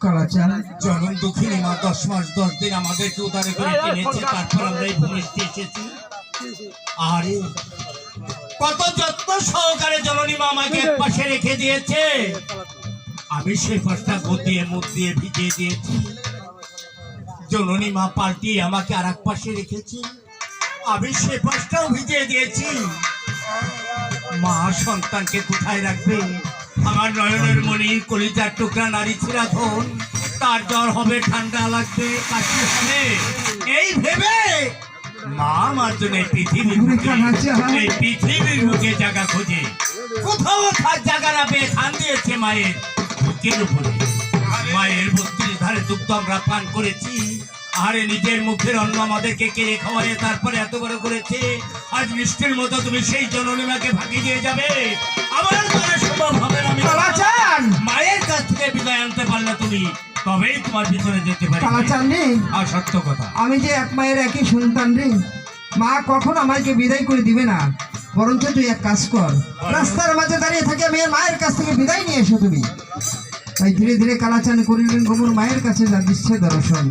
কালাচান জনম দুঃখিনী মা 10 মাস 10 দিন আমাদেরকে উদ্ধারে করে এনেছে, তারপর আমরা এই ভূমিষ্ঠে এসেছি। আরে কত যত্ন সহকারে জননী মা আমাকে এক পাশে রেখে দিয়েছে, আমি সেই পাশটা গদিয়ে মুখ দিয়ে ভিজিয়ে দিয়েছি। জননী মা পাল্টিয়ে আমাকে আর এক পাশে রেখেছি, আমি সেই পাশটাও ভিজিয়ে দিয়েছি। মা সন্তানকে কোথায় রাখবে? আমার নয়নের মণি কলিজার টুকরা নারী ছিলা ধন, তার জ্বর হবে, ঠান্ডা লাগবে, কাশি হবে, এই ভেবে মা আমার জন্য এই পৃথিবীর বুকে জায়গা খোঁজে, কোথাও তার জায়গা না পেয়ে খান দিয়েছে মায়ের বুকের উপরে। মায়ের 32 ধারে দুগ্ধ আমরা পান করেছি, আরে নিজের মুখের অন্ন আমাদেরকে কেড়ে খাওয়ারে তারপরে এত বড় করেছে। আজ মিষ্টির মতো তুমি সেই জননী মাকে ভাগি দিয়ে যাবে? আমার দ্বারা সম্ভব হবে না। মায়ের কাছ থেকে বিদায় আনতে পারলে তুমি, তবেই তোমার পিছনে যেতে পারি। কালাচান রে, আর সত্য কথা, আমি যে এক মায়ের একই সন্তান রে, মা কখন আমাকে বিদায় করে দিবে না। বরঞ্চ তুই এক কাজ কর, রাস্তার মাঝে দাঁড়িয়ে থাকে মায়ের কাছ থেকে বিদায় নিয়ে এসো তুমি। তাই ধীরে ধীরে কালাচান করিলেন গোবর মায়ের কাছে যা দিচ্ছে দর্শন।